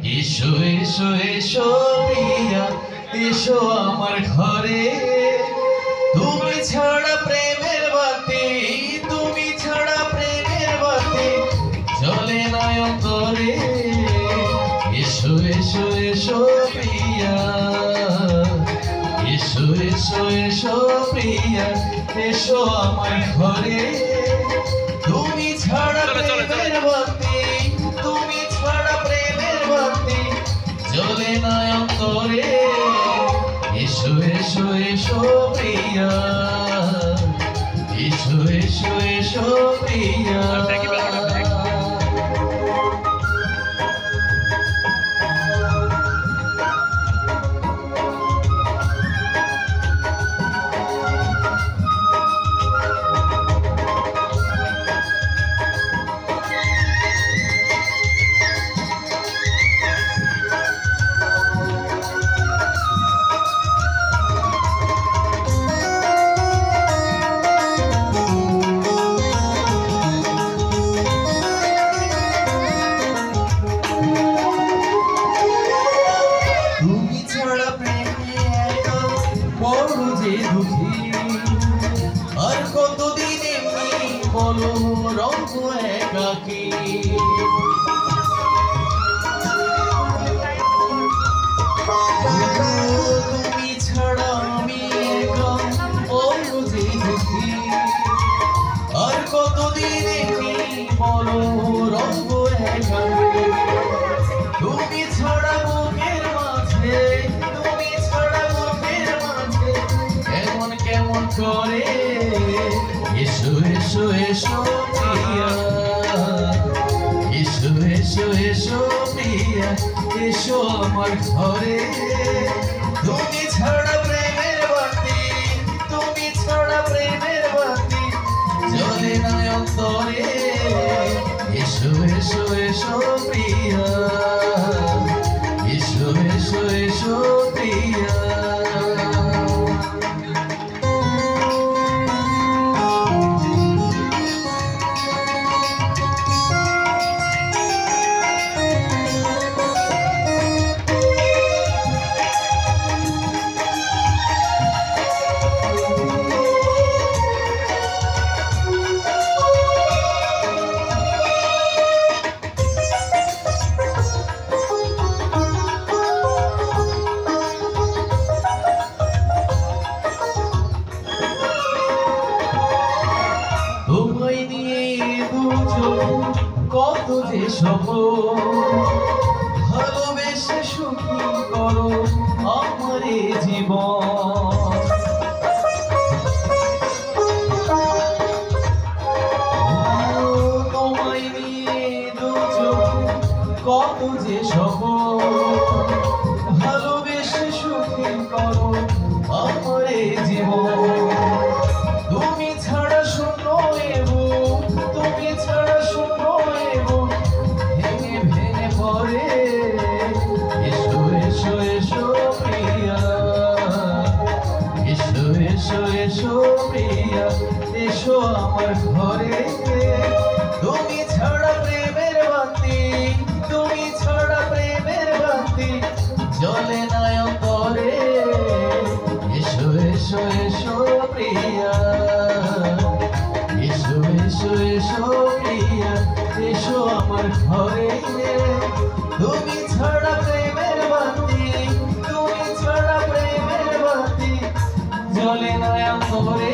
এসো এসো এসো প্রিয়া, এসো আমার ঘরে। তুমি ছাড়া প্রেমের বাতি, তুমি ছাড়া প্রেমের বাতি জ্বলে না অন্তরে। এসো এসো এসো প্রিয়া, এসো এসো এসো প্রিয়া, এসো আমার ঘরে। তুমি ছাড়া প্রেমের বাতি, তুমি ছাড়া প্রেমের বাতি জ্বলে না অন্তরে। এসো এসো এসো প্রিয়া, এসো এসো এসো প্রিয়া। আর কতদিন এমনি বলো রঙ একাকী। তুমি ছাড়া আমি একা বলো যে দুঃখী। আর কতদিন এমনি বলো রঙ একাকী। তুমি ছাড়া বুকের মাঝে, তুমি ছাড়া বুকের মাঝে কেমন কেমন করে। এসো এসো এসো প্রিয়া, এসো এসো এসো প্রিয়া, এসো আমার ঘরে। তুমি ছাড়া প্রেমের বাতি, তুমি ছাড়া প্রেমের বাতি জ্বলে না অন্তরে। এসো এসো এসো প্রিয়া, এসো এসো এসো প্রিয়া। কত যে সফল ভালোবেসে সুখী করো আমার জীবন। তোমায় নিয়ে দুজন কত যে সফল ভালোবেসে সুখী করো আমার জীবন। তুমি ছাড়া শূন্য এবো, তুমি ছাড়া শূন্য এবো ভেঙে ভেঙে পড়ে। এসো এসো এসো প্রিয়া, এসো এসো এসো প্রিয়া, এসো আমার ঘরে। তুমি ছাড়া প্রেমের বাতি, তুমি ছাড়া প্রেমের বাতি জ্বলে না অন্তরে। এসো এসো এসো প্রিয়া, এসো এসো এসো প্রিয়া, এসো আমার ঘরে। তুমি ছাড়া প্রেমের বাতি, তুমি ছাড়া প্রেমের বাতি জ্বলে না অন্তরে।